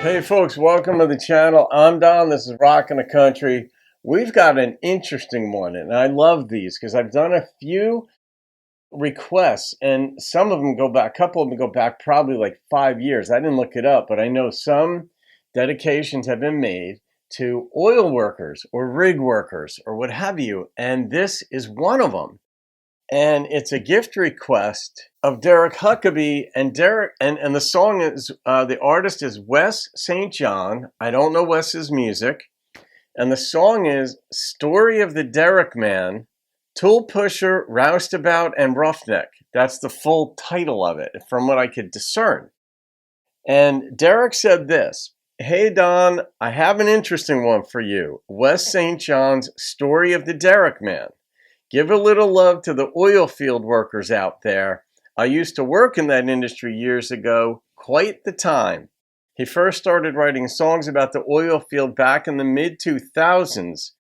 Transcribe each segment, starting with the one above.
Hey folks, welcome to the channel. I'm Don, this is Rockin' the Country. We've got an interesting one, and I love these because I've done a few requests, and some of them go back, a couple of them go back probably like 5 years. I didn't look it up, but I know some dedications have been made to oil workers or rig workers or what have you, and this is one of them. And it's a gift request of Derek Huckaby, and and the song is, the artist is Wes St. John. I don't know Wes's music. And the song is Story of the Derrickman, Toolpusher, Roustabout, and Roughneck. That's the full title of it, from what I could discern. And Derek said this: "Hey Don, I have an interesting one for you. Wes St. John's Story of the Derrickman. Give a little love to the oil field workers out there. I used to work in that industry years ago. Quite the time." He first started writing songs about the oil field back in the mid-2000s.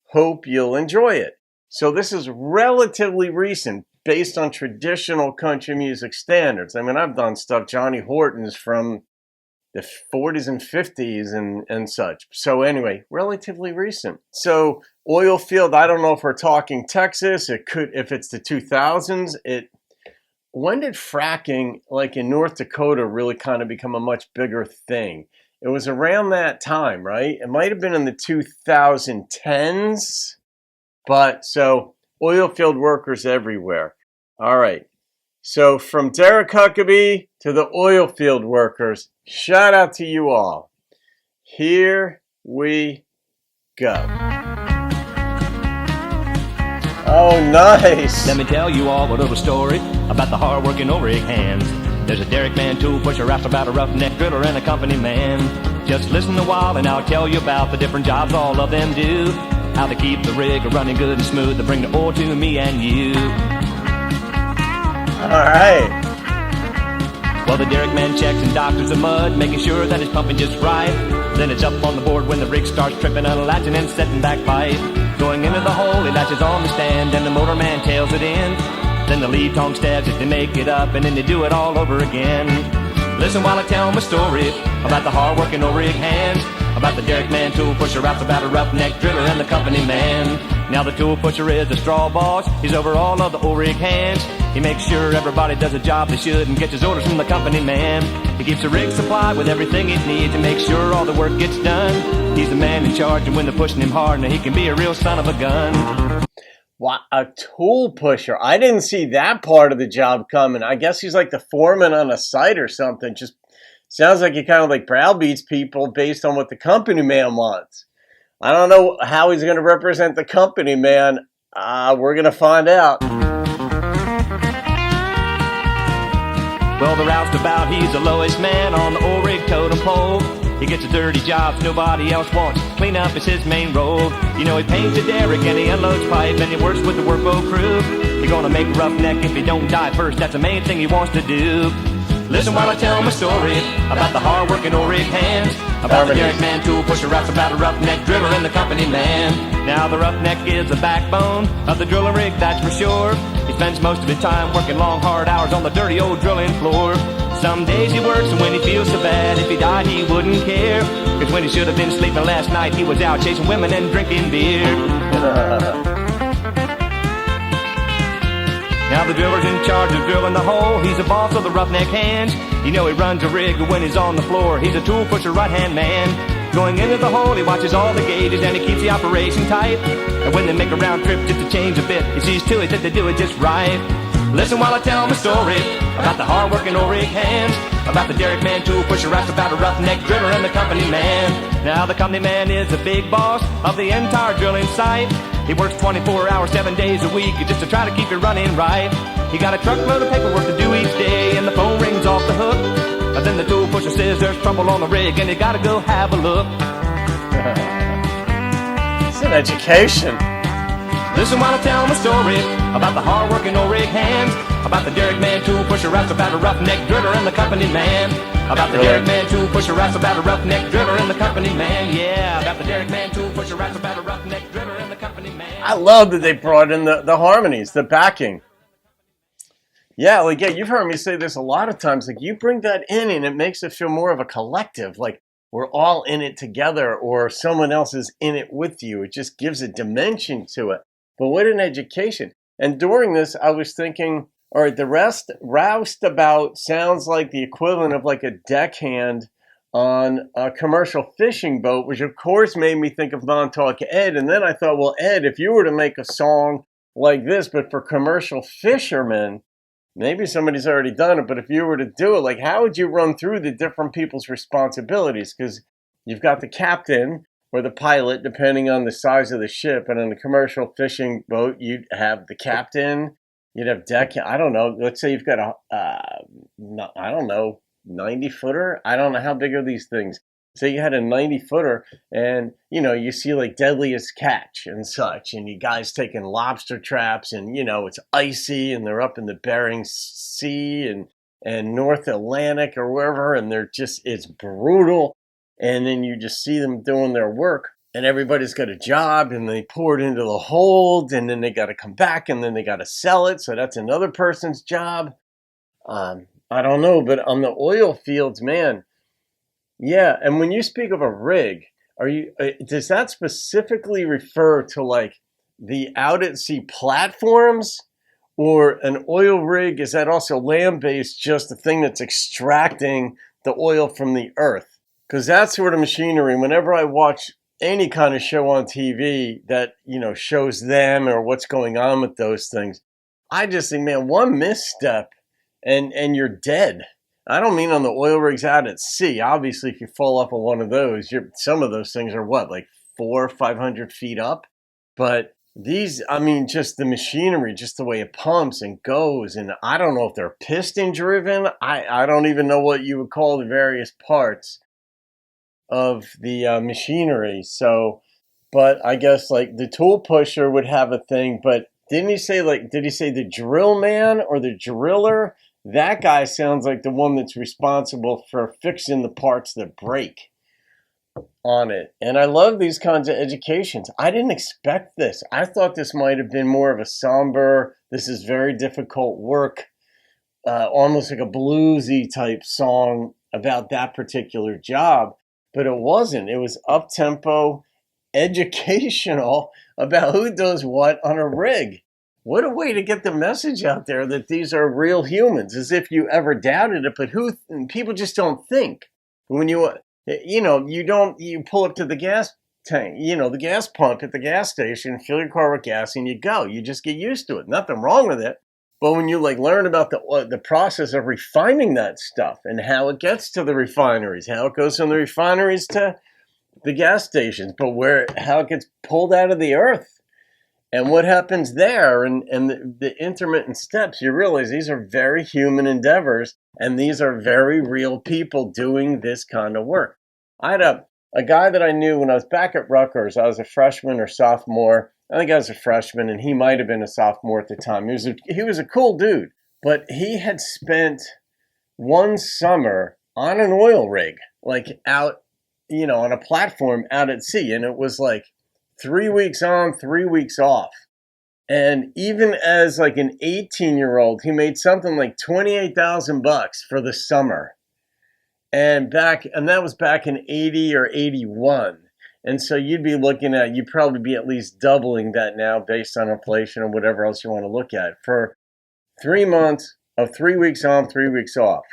Hope you'll enjoy it. So this is relatively recent, based on traditional country music standards. I mean, I've done stuff, Johnny Horton's from the 40s and 50s and such. So anyway, relatively recent. So oil field, I don't know if we're talking Texas. It could, if it's the 2000s. When did fracking, like in North Dakota, really kind of become a much bigger thing? It was around that time, right? It might have been in the 2010s. But so oil field workers everywhere. All right. So from Derek Huckaby to the oil field workers, shout out to you all. Here we go. Oh, nice. Let me tell you all a little story about the hard-working old-rig hands. There's a Derrickman, tool pusher, roustabout, a roughneck driller, and a company man. Just listen a while and I'll tell you about the different jobs all of them do. How they keep the rig running good and smooth to bring the oil to me and you. All right. Well, the Derrickman checks and doctors the mud, making sure that it's pumping just right. Then it's up on the board when the rig starts tripping, unlatching and setting back pipe. Going into the hole, he latches on the stand, and the motor man tails it in. Then the lead tongue stabs it to make it up, and then they do it all over again. Listen while I tell my story about the hard-working old-rig hands, about the Derrickman, tool pusher, roustabout, a roughneck driller, and the company man. Now the tool pusher is the straw boss. He's over all of the old-rig hands. He makes sure everybody does a job they should and gets his orders from the company man. He keeps the rig supplied with everything it needs and makes sure all the work gets done. He's the man in charge, and when they're pushing him hard, now he can be a real son of a gun. What, a tool pusher? I didn't see that part of the job coming. I guess he's like the foreman on a site or something. Just sounds like he kind of like browbeats people based on what the company man wants. I don't know how he's going to represent the company man. We're going to find out. Well, the roustabout, he's the lowest man on the old rig totem pole. He gets the dirty jobs nobody else wants. Clean up is his main role. You know, he paints a derrick and he unloads pipe and he works with the workboat crew. He's gonna make a roughneck if he don't die first. That's the main thing he wants to do. Listen while I tell my story about the hard-working old-rig hands, about the Derrickman, tool pusher, roustabout, a roughneck driller, and the company man. Now the roughneck is the backbone of the drilling rig, that's for sure. He spends most of his time working long, hard hours on the dirty old drilling floor. Some days he works, and when he feels so bad, if he died he wouldn't care. Cause when he should have been sleeping last night, he was out chasing women and drinking beer. Now the driller's in charge of drilling the hole. He's the boss of the roughneck hands. You know he runs a rig when he's on the floor. He's a tool pusher, right-hand man. Going into the hole, he watches all the gauges and he keeps the operation tight. And when they make a round trip just to change a bit, he sees to it that they do it just right. Listen while I tell my story about the hard-working old-rig hands, about the Derrickman, tool pusher, roustabout, a roughneck driller, and the company man. Now the company man is the big boss of the entire drilling site. He works 24 hours, 7 days a week just to try to keep it running right. He got a truckload of paperwork to do each day and the phone rings off the hook. And then the tool pusher says there's trouble on the rig and you gotta go have a look. It's an education. Listen while I tell my story about the hard-working old-rig hands, about the Derrickman, tool pusher, roustabout, a roughneck driller, and the company man. About the Derrickman, tool pusher, roustabout, a roughneck driller, and the company man. Yeah, about the Derrickman, tool pusher, roustabout, a roughneck driller, and the company man. I love that they brought in the harmonies, the backing. Yeah, like, yeah, you've heard me say this a lot of times. Like, you bring that in and it makes it feel more of a collective. Like, we're all in it together or someone else is in it with you. It just gives a dimension to it. But what an education. And during this, I was thinking, all right, the roustabout sounds like the equivalent of like a deckhand on a commercial fishing boat, which of course made me think of Montauk Ed. And then I thought, well, Ed, if you were to make a song like this, but for commercial fishermen, maybe somebody's already done it, but if you were to do it, like, how would you run through the different people's responsibilities? Because you've got the captain or the pilot, depending on the size of the ship. And on a commercial fishing boat, you'd have the captain, you'd have deck. I don't know. Let's say you've got I don't know, 90 footer. I don't know how big are these things. So you had a 90 footer and, you know, you see like Deadliest Catch and such, and you guys taking lobster traps and, you know, it's icy and they're up in the Bering Sea and North Atlantic or wherever. And they're just, it's brutal. And then you just see them doing their work and everybody's got a job and they pour it into the hold and then they got to come back and then they got to sell it. So that's another person's job. I don't know, but on the oil fields, man, yeah, and when you speak of a rig, does that specifically refer to like the out at sea platforms or an oil rig? Is that also land-based, just a thing that's extracting the oil from the earth? Because that sort of machinery, whenever I watch any kind of show on TV that, you know, shows them or what's going on with those things, I just think, man, one misstep and you're dead. I don't mean on the oil rigs out at sea. Obviously, if you fall off of one of those, some of those things are what, like 400-500 feet up? But these, I mean, just the machinery, just the way it pumps and goes. And I don't know if they're piston driven. I don't even know what you would call the various parts of the machinery. So, but I guess like the Toolpusher would have a thing. But did he say the drill man or the driller? That guy sounds like the one that's responsible for fixing the parts that break on it. And I love these kinds of educations. I didn't expect this. I thought this might have been more of a somber, this is very difficult work, almost like a bluesy type song about that particular job. But it wasn't. It was up-tempo, educational about who does what on a rig. What a way to get the message out there that these are real humans, as if you ever doubted it. But people just don't think. When you pull up to the gas tank, the gas pump at the gas station, fill your car with gas and you go. You just get used to it. Nothing wrong with it. But when you learn about the process of refining that stuff and how it gets to the refineries, how it goes from the refineries to the gas stations, but how it gets pulled out of the earth. And what happens there and the intermittent steps, you realize these are very human endeavors and these are very real people doing this kind of work. I had a guy that I knew when I was back at Rutgers. I was a freshman or sophomore. I think I was a freshman and he might have been a sophomore at the time. He was a cool dude, but he had spent one summer on an oil rig, like out, on a platform out at sea. And it was like 3 weeks on, 3 weeks off. And even as like an 18-year-old, he made something like $28,000 for the summer. And that was back in 80 or 81. And so you'd probably be at least doubling that now based on inflation or whatever else you want to look at for 3 months of 3 weeks on, 3 weeks off.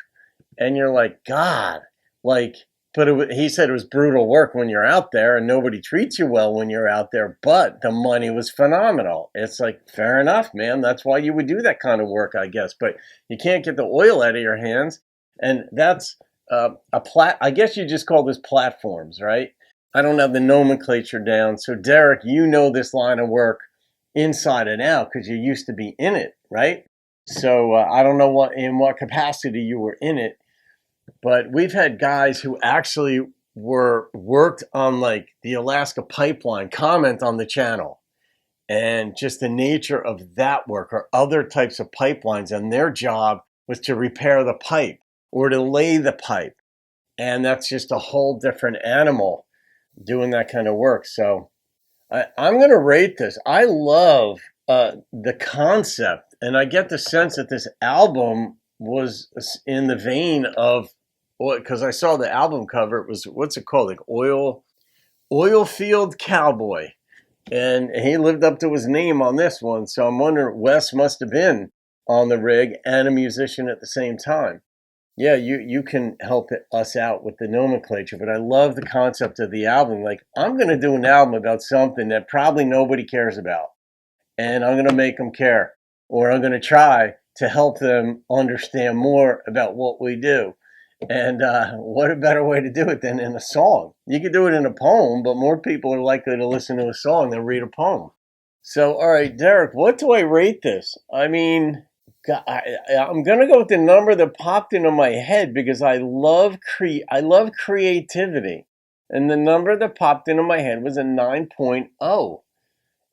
And you're like, God, but he said it was brutal work when you're out there and nobody treats you well when you're out there, but the money was phenomenal. It's like, fair enough, man. That's why you would do that kind of work, I guess. But you can't get the oil out of your hands. And that's I guess you just call this platforms, right? I don't have the nomenclature down. So Derek, you know this line of work inside and out because you used to be in it, right? So I don't know in what capacity you were in it. But we've had guys who actually worked on like the Alaska pipeline comment on the channel and just the nature of that work or other types of pipelines. And their job was to repair the pipe or to lay the pipe. And that's just a whole different animal doing that kind of work. So I'm going to rate this. I love the concept And I get the sense that this album was in the vein of, because I saw the album cover, it was, what's it called, like Oil Field Cowboy. And he lived up to his name on this one. So I'm wondering, Wes must have been on the rig and a musician at the same time. Yeah, you can help us out with the nomenclature, but I love the concept of the album. Like, I'm going to do an album about something that probably nobody cares about, and I'm going to make them care, or I'm going to try to help them understand more about what we do. And what a better way to do it than in a song? You could do it in a poem, but more people are likely to listen to a song than read a poem. So, all right, Derek, what do I rate this? I mean, I'm going to go with the number that popped into my head because I love creativity. And the number that popped into my head was a 9.0.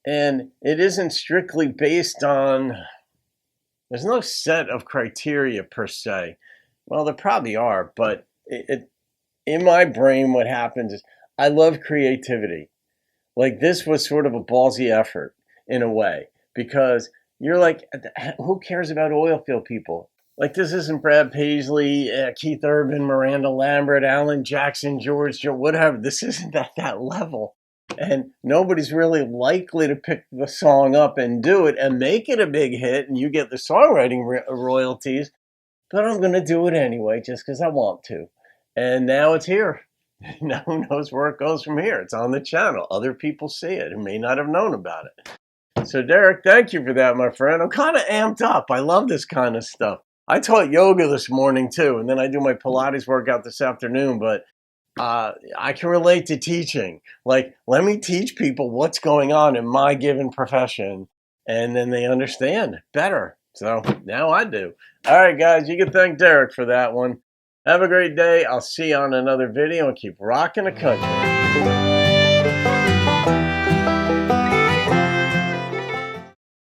And it isn't strictly based on, there's no set of criteria per se. Well, there probably are, but in my brain, what happens is I love creativity. Like, this was sort of a ballsy effort in a way, because you're like, who cares about oil field people? Like, this isn't Brad Paisley, Keith Urban, Miranda Lambert, Alan Jackson, George Jones, whatever. This isn't at that level. And nobody's really likely to pick the song up and do it and make it a big hit, and you get the songwriting royalties. But I'm going to do it anyway, just because I want to. And now it's here. Now who knows where it goes from here? It's on the channel. Other people see it and may not have known about it. So, Derek, thank you for that, my friend. I'm kind of amped up. I love this kind of stuff. I taught yoga this morning, too, and then I do my Pilates workout this afternoon, but I can relate to teaching. Like, let me teach people what's going on in my given profession, and then they understand better. So now I do. All right, guys, you can thank Derek for that one. Have a great day. I'll see you on another video, and keep rocking the country.